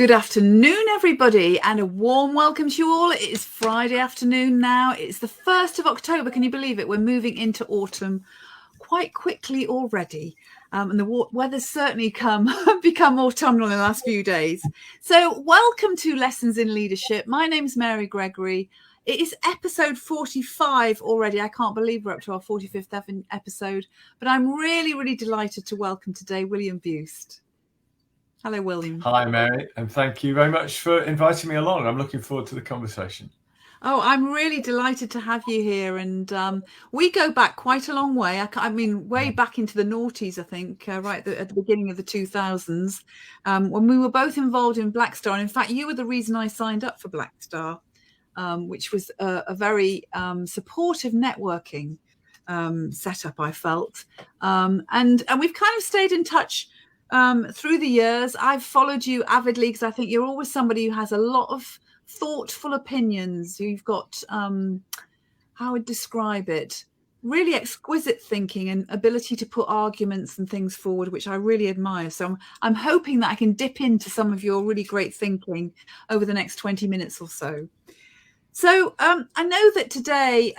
Good afternoon, everybody, and a warm welcome to you all. It is Friday afternoon now. It's the 1st of October. Can you believe it? We're moving into autumn quite quickly already. And the weather's certainly become autumnal in the last few days. So welcome to Lessons in Leadership. My name's Mary Gregory. It is episode 45 already. I can't believe we're up to our 45th episode. But I'm really, really delighted to welcome today William Buist. Hello, William. Hi, Mary, and thank you very much for inviting me along. I'm looking forward to the conversation. Oh, I'm really delighted to have you here. And we go back quite a long way. I mean, way back into the noughties, I think, right at the beginning of the 2000s, when we were both involved in Black Star. And in fact, you were the reason I signed up for Black Star, which was a very supportive networking setup, I felt. And we've kind of stayed in touch through the years. I've followed you avidly because I think you're always somebody who has a lot of thoughtful opinions. You've got, how I would describe it, really exquisite thinking and ability to put arguments and things forward, which I really admire. So I'm hoping that I can dip into some of your really great thinking over the next 20 minutes or so. So I know that today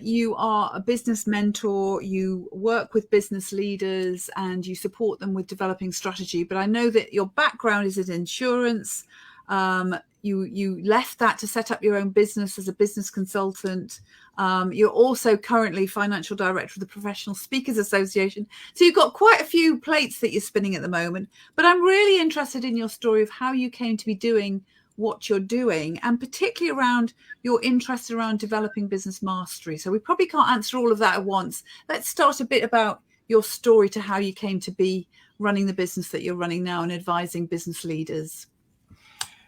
you are a business mentor, you work with business leaders and you support them with developing strategy. But I know that your background is in insurance. You left that to set up your own business as a business consultant. You're also currently financial director of the Professional Speakers Association. So you've got quite a few plates that you're spinning at the moment. But I'm really interested in your story of how you came to be doing what you're doing, and particularly around your interest around developing business mastery. So we probably can't answer all of that at once. Let's start a bit about your story to how you came to be running the business that you're running now and advising business leaders.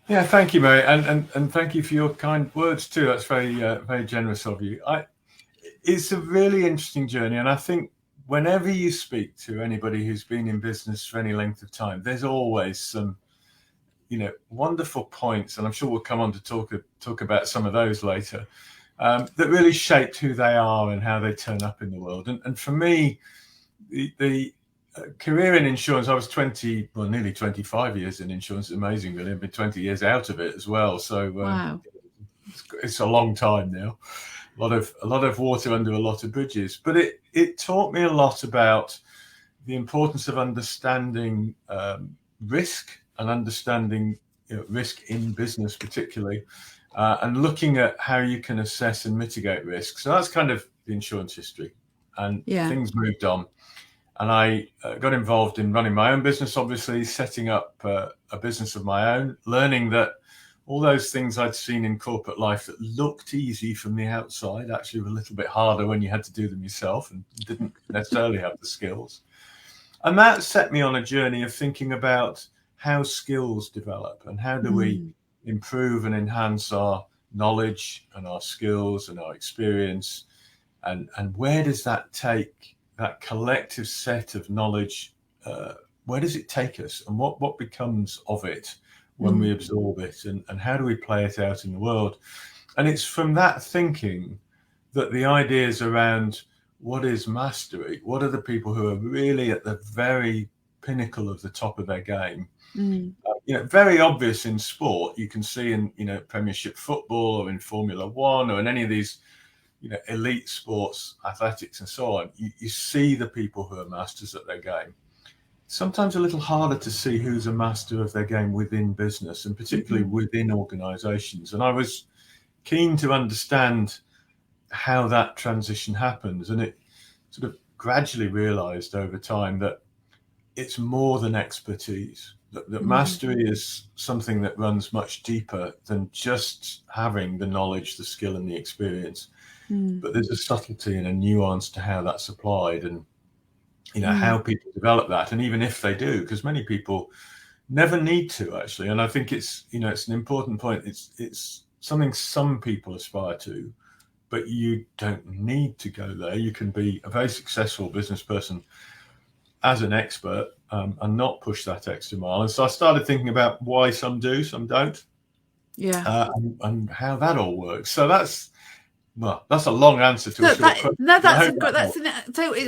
Yeah, thank you, Mary, and thank you for your kind words too. That's very generous of you. It's a really interesting journey, and I think whenever you speak to anybody who's been in business for any length of time, there's always some wonderful points, and I'm sure we'll come on to talk about some of those later, that really shaped who they are and how they turn up in the world. And for me, the career in insurance, I was nearly 25 years in insurance. It's amazing, really. I've been 20 years out of it as well. So Wow. It's a long time now. A lot of water under a lot of bridges. But it taught me a lot about the importance of understanding risk and understanding risk in business particularly, and looking at how you can assess and mitigate risk. So that's kind of the insurance history. And things moved on. And I got involved in running my own business, obviously, setting up a business of my own, learning that all those things I'd seen in corporate life that looked easy from the outside actually were a little bit harder when you had to do them yourself and didn't necessarily have the skills. And that set me on a journey of thinking about how skills develop and how do we improve and enhance our knowledge and our skills and our experience, and where does that take that collective set of knowledge, where does it take us, and what becomes of it when we absorb it, and how do we play it out in the world? And it's from that thinking that the ideas around what is mastery, what are the people who are really at the very pinnacle of the top of their game. Very obvious in sport. You can see in Premiership football or in Formula One or in any of these elite sports, athletics and so on. You see the people who are masters at their game. Sometimes a little harder to see who's a master of their game within business, and particularly within organizations. And I was keen to understand how that transition happens, and it sort of gradually realized over time that it's more than expertise, that mastery is something that runs much deeper than just having the knowledge, the skill and the experience. But there's a subtlety and a nuance to how that's applied, and how people develop that. And even if they do, because many people never need to actually. And I think it's it's an important point. It's something some people aspire to, but you don't need to go there. You can be a very successful business person as an expert, and not push that extra mile. And so I started thinking about why some do, some don't, and how that all works. So that's Well, that's a long answer to a short question. No, that's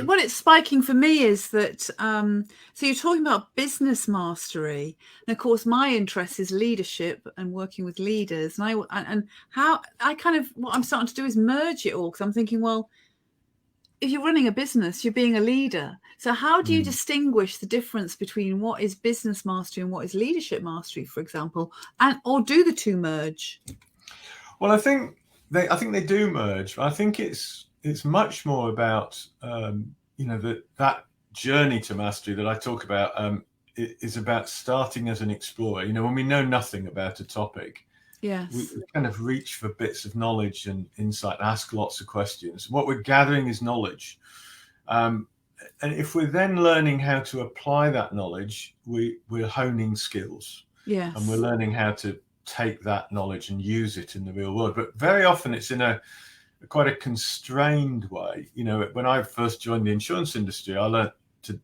what it's spiking for me is that. So you're talking about business mastery, and of course, my interest is leadership and working with leaders, and how I kind of what I'm starting to do is merge it all because I'm thinking, well, if you're running a business, you're being a leader. So how do you distinguish the difference between what is business mastery and what is leadership mastery, for example, or do the two merge? Well, I think they do merge. I think it's much more about that journey to mastery that I talk about is about starting as an explorer. When we know nothing about a topic, yes, we kind of reach for bits of knowledge and insight, ask lots of questions. What we're gathering is knowledge, and if we're then learning how to apply that knowledge, we're honing skills. Yes, and we're learning how to take that knowledge and use it in the real world. But very often it's in a quite a constrained way. When I first joined the insurance industry, I learned to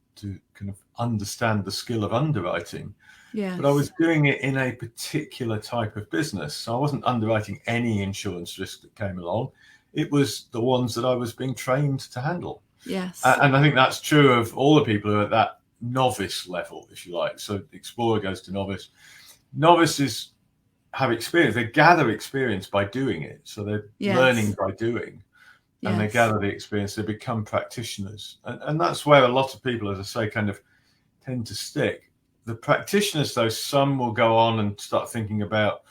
kind of understand the skill of underwriting. yes, but I was doing it in a particular type of business. So I wasn't underwriting any insurance risk that came along. It was the ones that I was being trained to handle. Yes. And I think that's true of all the people who are at that novice level, if you like. So explorer goes to novice. Novices have experience. They gather experience by doing it. So they're learning by doing. And they gather the experience. They become practitioners. And that's where a lot of people, as I say, kind of tend to stick. The practitioners, though, some will go on and start thinking about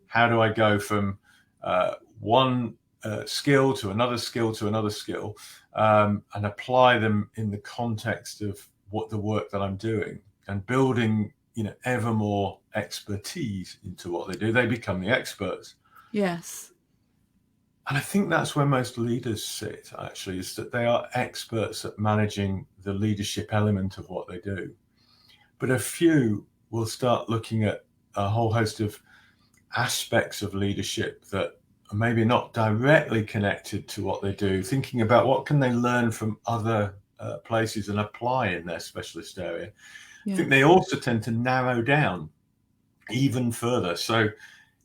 how do I go from one skill to another skill to another skill and apply them in the context of what the work that I'm doing and building, ever more expertise into what they do. They become the experts. Yes. And I think that's where most leaders sit, actually, is that they are experts at managing the leadership element of what they do. But a few will start looking at a whole host of aspects of leadership that are maybe not directly connected to what they do, thinking about what can they learn from other places and apply in their specialist area. I think they also tend to narrow down even further. So,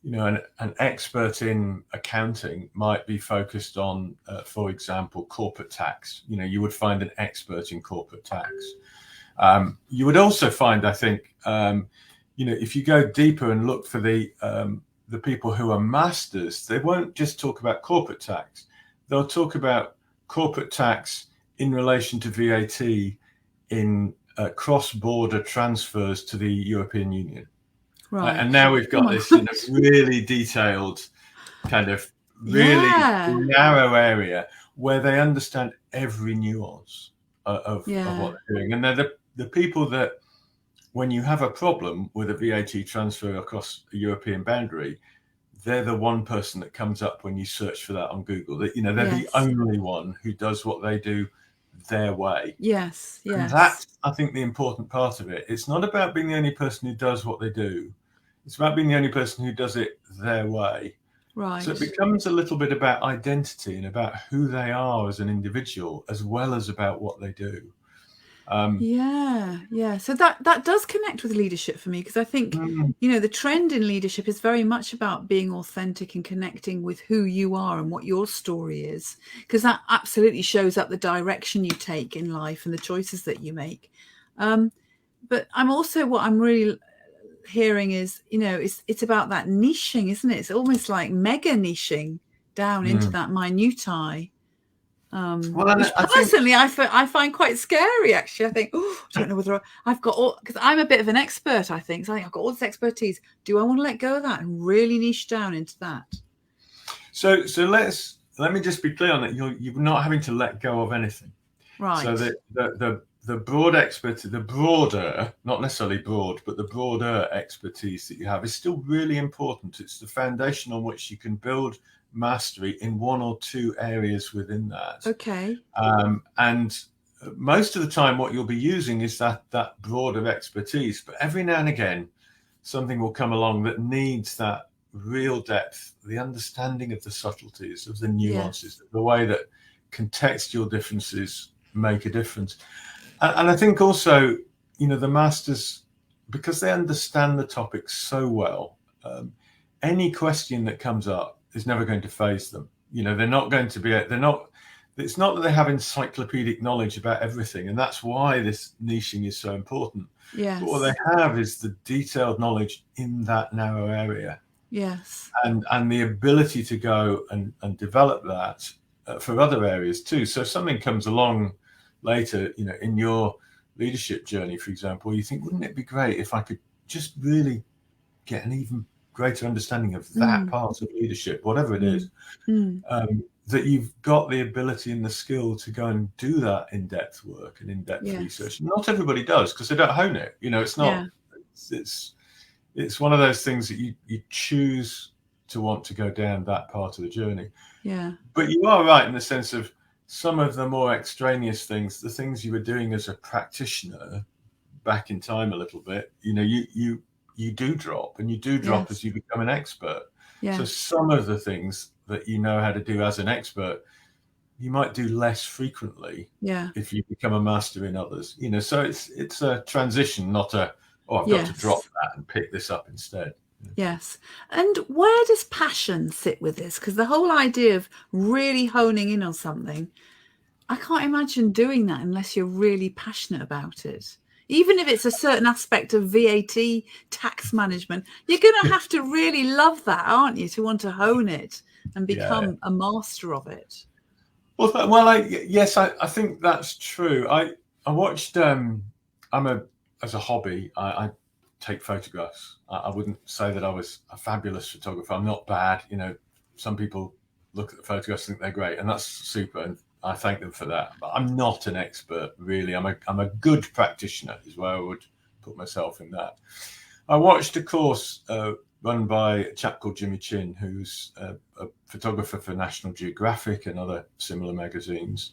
an expert in accounting might be focused on, for example, corporate tax. You would find an expert in corporate tax. You would also find, I think, if you go deeper and look for the people who are masters, they won't just talk about corporate tax. They'll talk about corporate tax in relation to VAT in cross-border transfers to the European Union. Right. And now we've got this really detailed kind of really narrow area where they understand every nuance of what they're doing. And they're the people that, when you have a problem with a VAT transfer across a European boundary, they're the one person that comes up when you search for that on Google. They're the only one who does what they do their way. Yes. And that's, I think, the important part of it. It's not about being the only person who does what they do. It's about being the only person who does it their way. Right. So it becomes a little bit about identity and about who they are as an individual, as well as about what they do. So that does connect with leadership for me, because I think the trend in leadership is very much about being authentic and connecting with who you are and what your story is, because that absolutely shows up the direction you take in life and the choices that you make. But what I'm really hearing is, it's about that niching, isn't it? It's almost like mega niching down into that minutiae. Which personally I find quite scary, actually. I think, I don't know whether I've got all, because I'm a bit of an expert, I think. So I think I've got all this expertise. Do I want to let go of that and really niche down into that? So let me just be clear on that. You're not having to let go of anything. Right. So the broad expertise, the broader, not necessarily broad, but the broader expertise that you have is still really important. It's the foundation on which you can build mastery in one or two areas within that. Okay. And most of the time what you'll be using is that broader expertise, but every now and again something will come along that needs that real depth, the understanding of the subtleties, of the nuances, the way that contextual differences make a difference. And I think also, the masters, because they understand the topic so well, any question that comes up is never going to faze them. they're not going to be, it's not that they have encyclopedic knowledge about everything. And that's why this niching is so important. Yes. But what they have is the detailed knowledge in that narrow area. Yes. And the ability to go and develop that for other areas too. So if something comes along later, in your leadership journey, for example, you think, wouldn't it be great if I could just really get an even greater understanding of that part of leadership, whatever it is, that you've got the ability and the skill to go and do that in-depth work and in-depth research. Not everybody does, because they don't hone it. It's not, it's one of those things that you choose to want to go down that part of the journey. Yeah. But you are right in the sense of some of the more extraneous things, the things you were doing as a practitioner back in time a little bit, you do drop, and you do drop as you become an expert. So some of the things that you know how to do as an expert, you might do less frequently if you become a master in others. So it's a transition, not a, I've got to drop that and pick this up instead. Yes. And where does passion sit with this? Because the whole idea of really honing in on something, I can't imagine doing that unless you're really passionate about it. Even if it's a certain aspect of VAT tax management, you're going to have to really love that, aren't you, to want to hone it and become a master of it. Well, yes, I think that's true. I watched, as a hobby, I take photographs. I wouldn't say that I was a fabulous photographer. I'm not bad. Some people look at the photographs and think they're great, and that's super, and I thank them for that. But I'm not an expert, really. I'm a good practitioner is where I would put myself in that. I watched a course run by a chap called Jimmy Chin, who's a photographer for National Geographic and other similar magazines.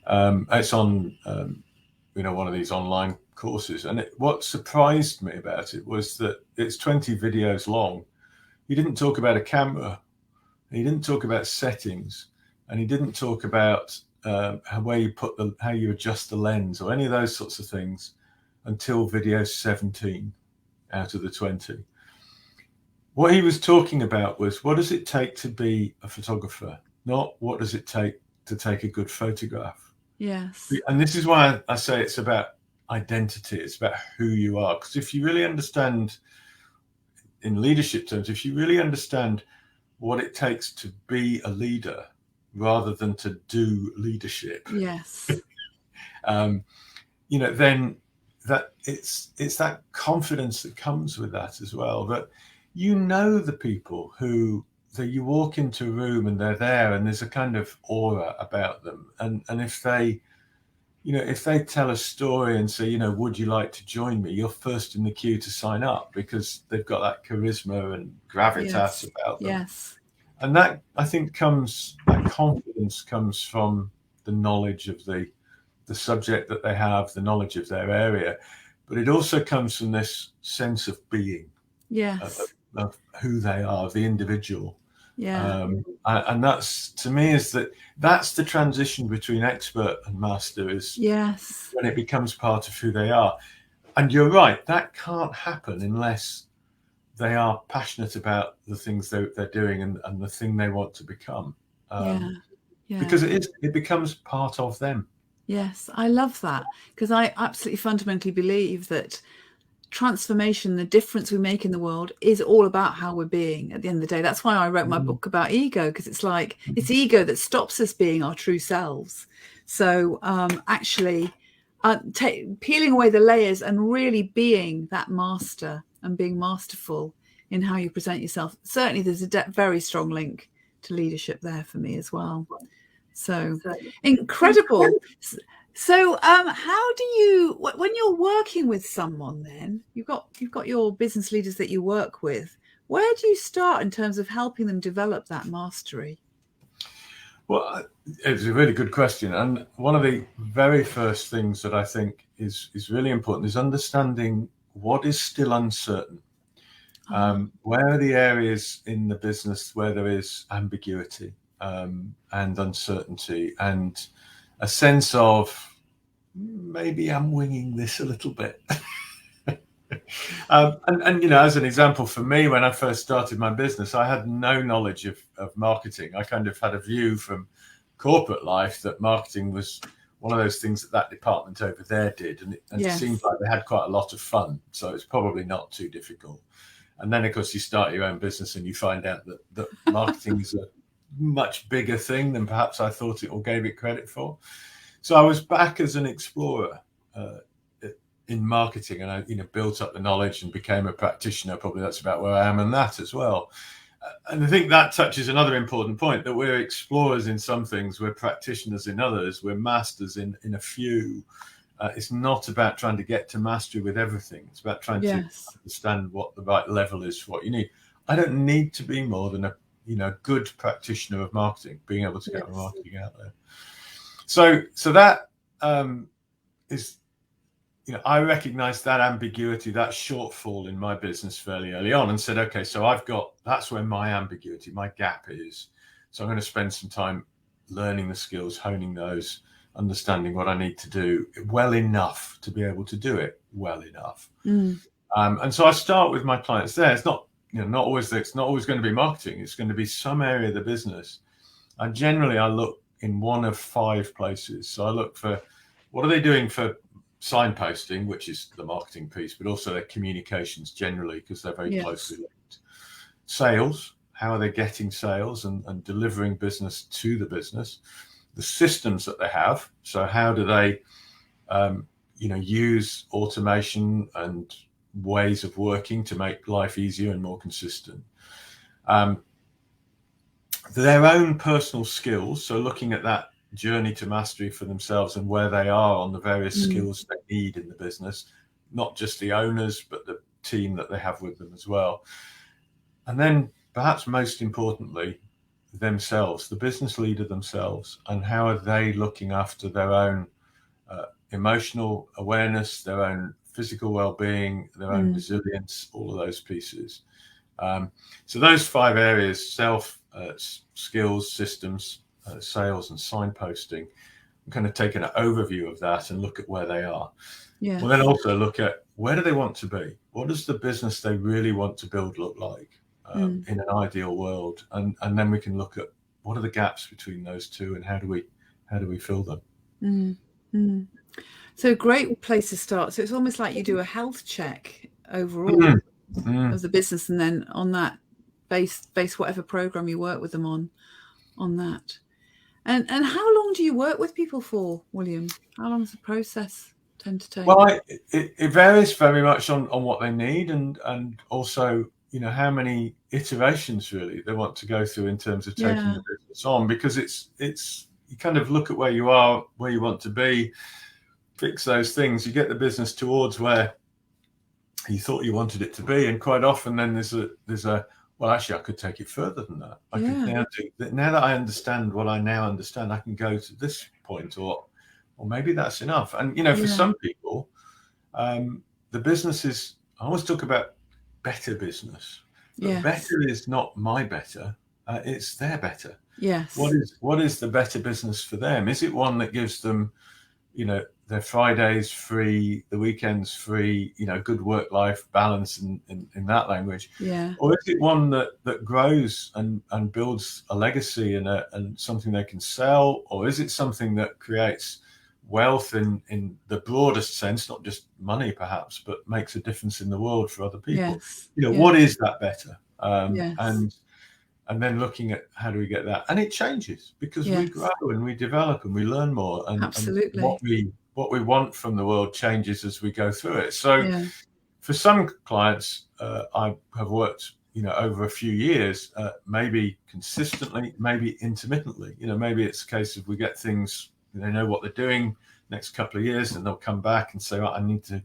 It's on one of these online courses, and what surprised me about it was that it's 20 videos long. He didn't talk about a camera, he didn't talk about settings, and he didn't talk about how you adjust the lens or any of those sorts of things until video 17 out of the 20. What he was talking about was, what does it take to be a photographer, not what does it take to take a good photograph. Yes. And this is why I say it's about identity. It's about who you are. Because if you really understand, in leadership terms, if you really understand what it takes to be a leader rather than to do leadership, yes, then that it's that confidence that comes with that as well. That the people who that you walk into a room and they're there, and there's a kind of aura about them, and if they tell a story and say, would you like to join me? You're first in the queue to sign up because they've got that charisma and gravitas about them. Yes. And that, I think, that confidence comes from the knowledge of the subject that they have, the knowledge of their area. But it also comes from this sense of being, of who they are, of the individual. Yeah. And that's, to me, that's the transition between expert and master, is when it becomes part of who they are. And you're right, that can't happen unless they are passionate about the things they're doing and the thing they want to become. Because it becomes part of them. Yes, I love that, because I absolutely fundamentally believe that transformation, the difference we make in the world, is all about how we're being at the end of the day. That's why I wrote my book about ego, because it's like it's ego that stops us being our true selves. So peeling away the layers and really being that master and being masterful in how you present yourself. Certainly there's a very strong link to leadership there for me as well. So incredible. So how do you, when you're working with someone, then you've got your business leaders that you work with, where do you start in terms of helping them develop that mastery? Well, it's a really good question. And one of the very first things that I think is really important is understanding what is still uncertain. Where are the areas in the business where there is ambiguity and uncertainty and a sense of maybe I'm winging this a little bit. And as an example for me, when I first started my business, I had no knowledge of marketing. I kind of had a view from corporate life that marketing was one of those things that department over there did, and it seemed like they had quite a lot of fun, so it's probably not too difficult. And then, of course, you start your own business and you find out that marketing is a much bigger thing than perhaps I thought it or gave it credit for. So I was back as an explorer in marketing, and I built up the knowledge and became a practitioner. Probably that's about where I am in that as well. And I think that touches another important point, that we're explorers in some things, we're practitioners in others, we're masters in a few. It's not about trying to get to mastery with everything. It's about trying to understand what the right level is for what you need. I don't need to be more than a good practitioner of marketing, being able to get my marketing out there. So that is, I recognized that ambiguity, that shortfall in my business fairly early on, and said, okay, so that's where my ambiguity, my gap is. So I'm going to spend some time learning the skills, honing those, understanding what I need to do well enough to be able to do it well enough. And so I start with my clients there. It's not, it's not always going to be marketing. It's going to be some area of the business. And generally I look in one of 5 places. So I look for, what are they doing for signposting, which is the marketing piece, but also their communications generally, because they're very closely linked. Sales, how are they getting sales and delivering business to the business? The systems that they have, so how do they use automation and ways of working to make life easier and more consistent. Their own personal skills, so looking at that journey to mastery for themselves and where they are on the various skills they need in the business, not just the owners, but the team that they have with them as well. And then perhaps most importantly, themselves, the business leader themselves, and how are they looking after their own emotional awareness, their own physical well-being, their own resilience, all of those pieces. So those 5 areas, self, skills, systems, sales and signposting, I'm kind of taking an overview of that and look at where they are. We'll then also look at, where do they want to be? What does the business they really want to build look like in an ideal world? And then we can look at, what are the gaps between those two, and how do we fill them? So a great place to start. So it's almost like you do a health check overall of the business, and then on that base whatever program you work with them on that. And how long do you work with people for, William? How long does the process tend to take? Well, it varies very much on what they need, and also how many iterations really they want to go through in terms of taking the business on, because it's you kind of look at where you are, where you want to be, fix those things, you get the business towards where you thought you wanted it to be, and quite often then there's a well, actually, I could take it further than that. I could now that I understand what I now understand, I can go to this point, or maybe that's enough. And for some people, the business is, I always talk about better business. But better is not my better; it's their better. Yes. What is the better business for them? Is it one that gives them, their Fridays free, the weekends free, good work-life balance in that language? Yeah. Or is it one that grows and builds a legacy and something they can sell? Or is it something that creates wealth in the broadest sense, not just money perhaps, but makes a difference in the world for other people? What is that better? And then looking at, how do we get that? And it changes, because we grow and we develop and we learn more. And, absolutely. And what we want from the world changes as we go through it. So for some clients, I have worked, over a few years, maybe consistently, maybe intermittently. Maybe it's a case of we get things, they know what they're doing next couple of years, and they'll come back and say, well, I need to,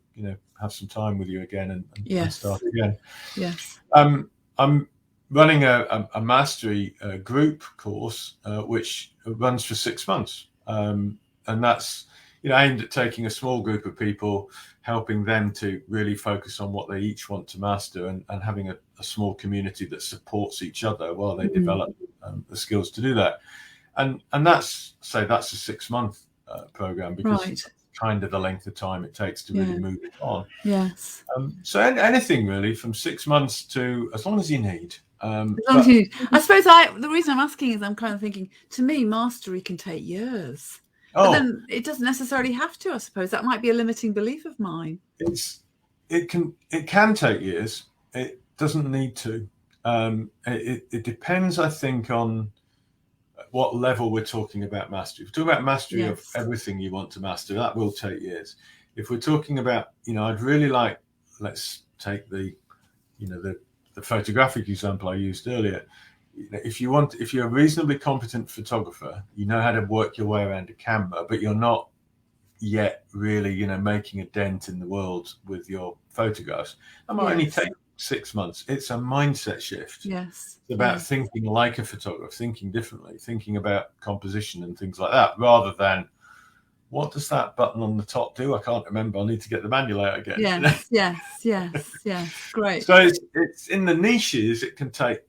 have some time with you again and start again. Yes. I'm running a mastery group course, which runs for 6 months. And that's, aimed at taking a small group of people, helping them to really focus on what they each want to master, and having a small community that supports each other while they develop the skills to do that. And that's a 6-month program, because kind of the length of time it takes to really move it on. Yes. So anything really from 6 months to as long as you need. I suppose the reason I'm asking is I'm kind of thinking, to me, mastery can take years. But then it doesn't necessarily have to, I suppose. That might be a limiting belief of mine. It can take years. It doesn't need to. It depends, I think, on what level we're talking about mastery. If we're talking about mastery of everything you want to master, that will take years. If we're talking about, I'd really like, let's take the photographic example I used earlier. If you're a reasonably competent photographer, you know how to work your way around a camera, but you're not yet really, making a dent in the world with your photographs, that might only take 6 months. It's a mindset shift. Yes. It's about thinking like a photographer, thinking differently, thinking about composition and things like that, rather than what does that button on the top do? I can't remember. I need to get the manual out again. Yes. Great. So it's in the niches. It can take,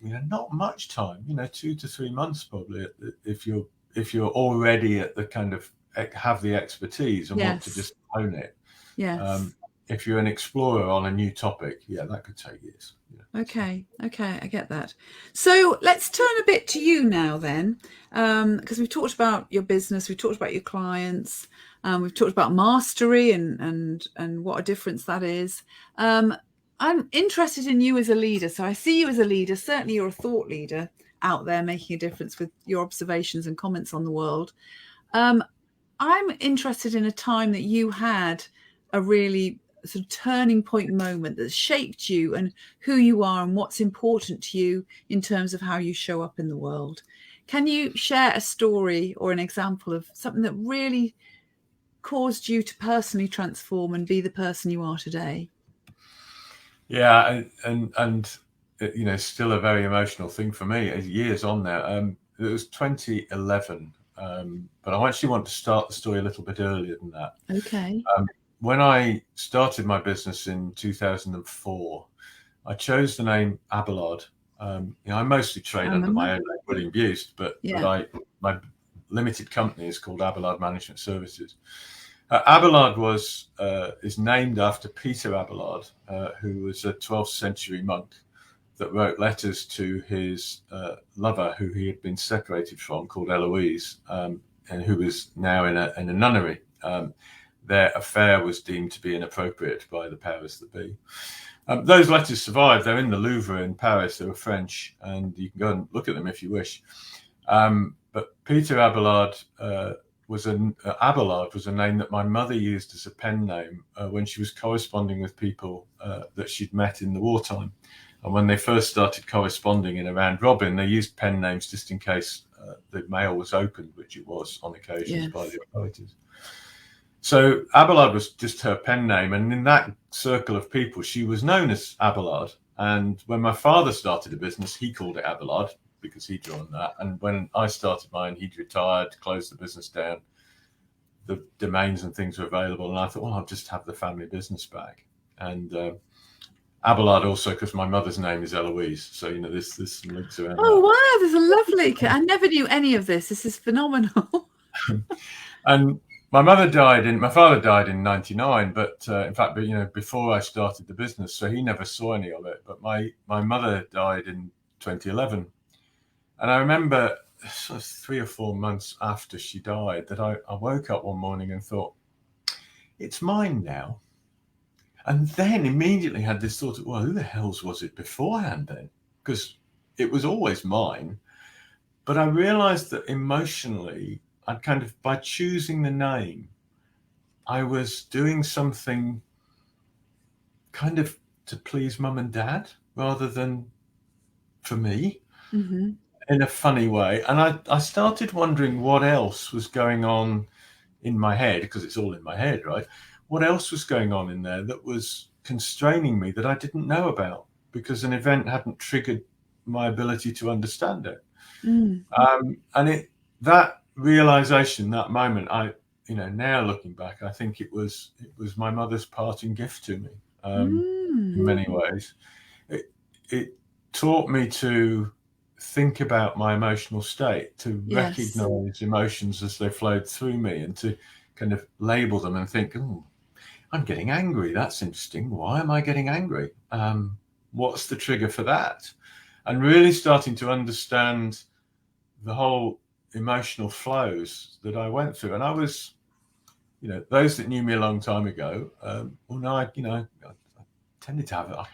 not much time. 2 to 3 months probably. If you're already at the kind of have the expertise and want to just own it. Yes. If you're an explorer on a new topic, that could take years. Okay, I get that. So let's turn a bit to you now then, because we've talked about your business, we've talked about your clients, we've talked about mastery and what a difference that is. I'm interested in you as a leader. So I see you as a leader. Certainly you're a thought leader out there making a difference with your observations and comments on the world. I'm interested in a time that you had a really sort of turning point moment that shaped you and who you are and what's important to you in terms of how you show up in the world. Can you share a story or an example of something that really caused you to personally transform and be the person you are today? Yeah, and still a very emotional thing for me. Years on now. It was 2011, but I actually want to start the story a little bit earlier than that. Okay. When I started my business in 2004, I chose the name Abelard. I mostly trade under my own name, William Buist, but my limited company is called Abelard Management Services. Abelard is named after Peter Abelard, who was a 12th century monk that wrote letters to his lover, who he had been separated from, called Eloise, and who was now in a nunnery. Their affair was deemed to be inappropriate by the powers that be. Those letters survived. They're in the Louvre in Paris. They were French, and you can go and look at them if you wish. But Peter Abelard was a name that my mother used as a pen name when she was corresponding with people that she'd met in the wartime. And when they first started corresponding in a round robin, they used pen names just in case the mail was opened, which it was on occasions by the authorities. So Abelard was just her pen name, and in that circle of people, she was known as Abelard. And when my father started a business, he called it Abelard because he'd joined that. And when I started mine, he'd retired, closed the business down. The domains and things were available, and I thought, well, I'll just have the family business back. And Abelard also, because my mother's name is Eloise, so there's some links around. Oh that. Wow, there's a lovely. I never knew any of this. This is phenomenal. And my father died in 1999, but in fact, before I started the business, so he never saw any of it. But my mother died in 2011, and I remember sort of 3 or 4 months after she died that I woke up one morning and thought, it's mine now. And then immediately had this thought of, well, who the hell's was it beforehand then? Because it was always mine. But I realized that emotionally, I'd kind of, by choosing the name, I was doing something kind of to please mum and dad rather than for me. Mm-hmm. In a funny way. And I started wondering what else was going on in my head, because it's all in my head, right? What else was going on in there that was constraining me that I didn't know about because an event hadn't triggered my ability to understand it. And that realization, that moment, now looking back, I think it was my mother's parting gift to me in many ways. It taught me to think about my emotional state, to recognize emotions as they flowed through me, and to kind of label them and think, oh, I'm getting angry. That's interesting. Why am I getting angry? What's the trigger for that? And really starting to understand the whole emotional flows that I went through. And I was, those that knew me a long time ago, I tended to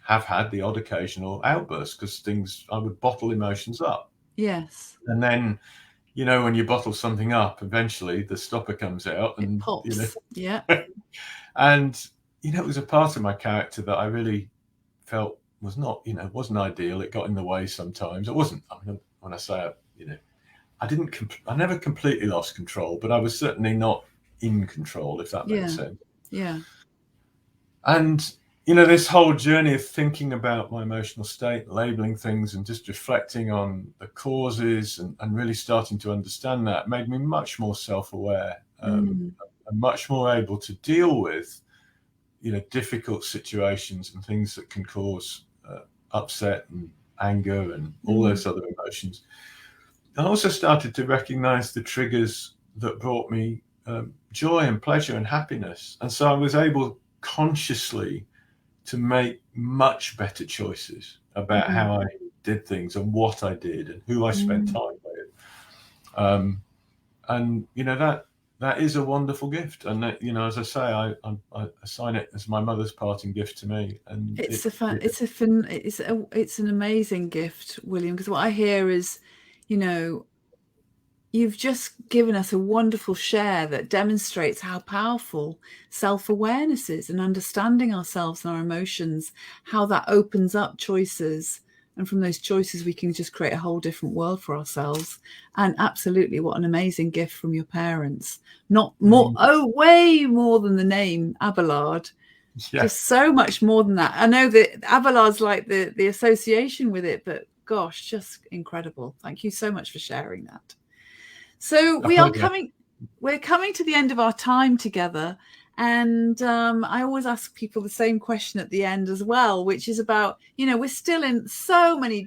have had the odd occasional outburst because I would bottle emotions up. Yes. And then, when you bottle something up, eventually the stopper comes out and it pops. Yeah. And, it was a part of my character that I really felt was not, wasn't ideal. It got in the way sometimes. It wasn't, when I say it, I never completely lost control, but I was certainly not in control, if that makes sense. Yeah. And, this whole journey of thinking about my emotional state, labeling things and just reflecting on the causes and really starting to understand that made me much more self-aware and much more able to deal with, difficult situations and things that can cause upset and anger and all those other emotions. I also started to recognize the triggers that brought me joy and pleasure and happiness. And so I was able consciously to make much better choices about how I did things and what I did and who I spent time with. And, that is a wonderful gift. And, as I say, I assign it as my mother's parting gift to me. And it's an amazing gift, William, because what I hear is, you've just given us a wonderful share that demonstrates how powerful self-awareness is and understanding ourselves and our emotions, how that opens up choices. And from those choices, we can just create a whole different world for ourselves. And absolutely, what an amazing gift from your parents. Not more, way more than the name Abelard. Yeah. Just so much more than that. I know that Abelard's like the association with it, but gosh, just incredible. Thank you so much for sharing that. So we're coming to the end of our time together. And I always ask people the same question at the end as well, which is about, we're still in so many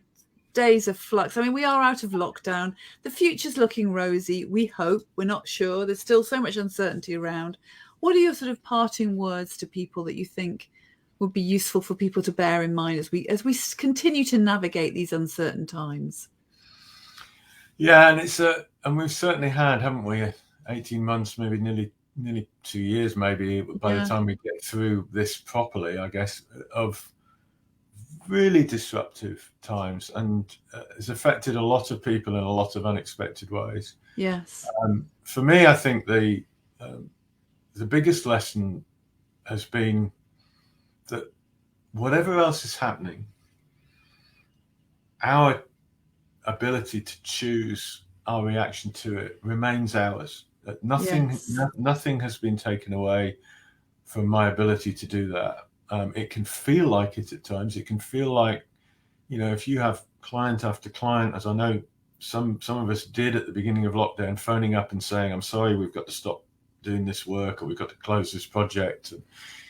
days of flux. I mean, we are out of lockdown. The future's looking rosy. We hope. We're not sure. There's still so much uncertainty around. What are your sort of parting words to people that you think would be useful for people to bear in mind as we continue to navigate these uncertain times? Yeah, and we've certainly had, haven't we, 18 months, maybe nearly 2 years, maybe by the time we get through this properly, I guess, of really disruptive times, and it's affected a lot of people in a lot of unexpected ways. Yes. For me, I think the biggest lesson has been that whatever else is happening, our ability to choose our reaction to it remains ours. Nothing has been taken away from my ability to do that. It can feel like it at times. It can feel like, if you have client after client, as I know some of us did at the beginning of lockdown, phoning up and saying, I'm sorry, we've got to stop doing this work, or we've got to close this project. And,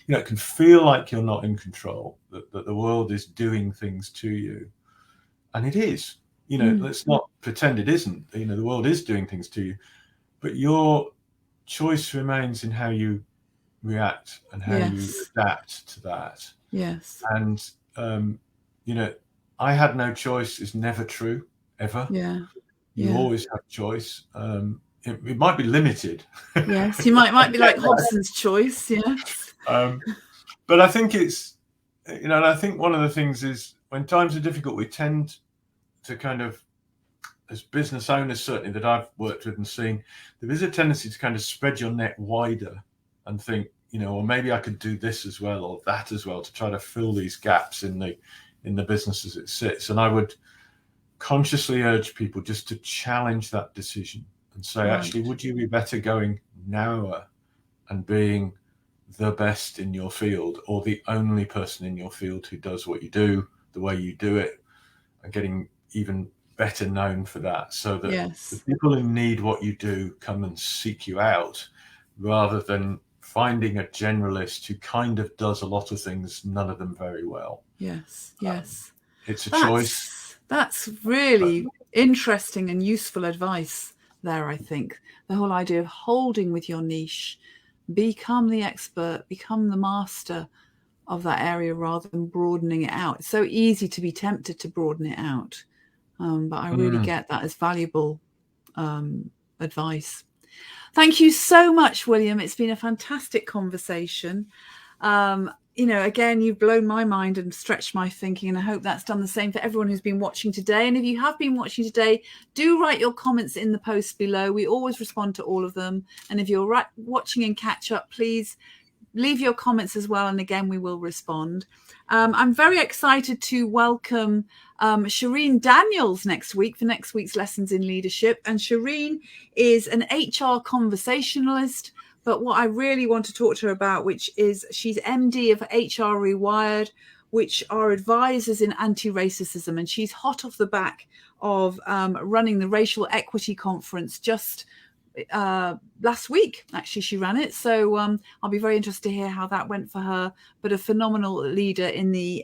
it can feel like you're not in control, that the world is doing things to you. And it is. Let's not pretend it isn't. The world is doing things to you, but your choice remains in how you react and how you adapt to that. Yes. And I had no choice is never true, ever. You always have choice. It might be limited. Yes, you might be like Hobson's choice. Yes. But I think it's, and I think one of the things is when times are difficult, we tend to kind of, as business owners, certainly that I've worked with and seen, there is a tendency to kind of spread your net wider and think, or maybe I could do this as well or that as well to try to fill these gaps in the business as it sits. And I would consciously urge people just to challenge that decision and say, actually, would you be better going narrower and being the best in your field, or the only person in your field who does what you do, the way you do it, and getting even better known for that, so that the people who need what you do come and seek you out, rather than finding a generalist who kind of does a lot of things, none of them very well. Yes. It's a choice. That's really interesting and useful advice there, I think. The whole idea of holding with your niche, become the expert, become the master of that area rather than broadening it out. It's so easy to be tempted to broaden it out. But I really get that as valuable advice. Thank you so much, William. It's been a fantastic conversation. Again, you've blown my mind and stretched my thinking, and I hope that's done the same for everyone who's been watching today. And if you have been watching today, do write your comments in the posts below. We always respond to all of them. And if you're watching in catch up, please leave your comments as well. And again, we will respond. I'm very excited to welcome Shireen Daniels next week for next week's Lessons in Leadership. And Shireen is an HR conversationalist. But what I really want to talk to her about, which is she's MD of HR Rewired, which are advisors in anti-racism. And she's hot off the back of running the Racial Equity Conference just last week. Actually, she ran it. So I'll be very interested to hear how that went for her. But a phenomenal leader in the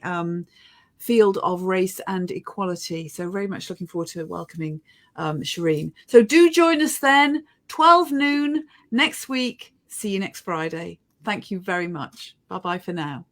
field of race and equality. So very much looking forward to welcoming Shireen. So do join us then, 12 noon next week. See you next Friday. Thank you very much. Bye-bye for now.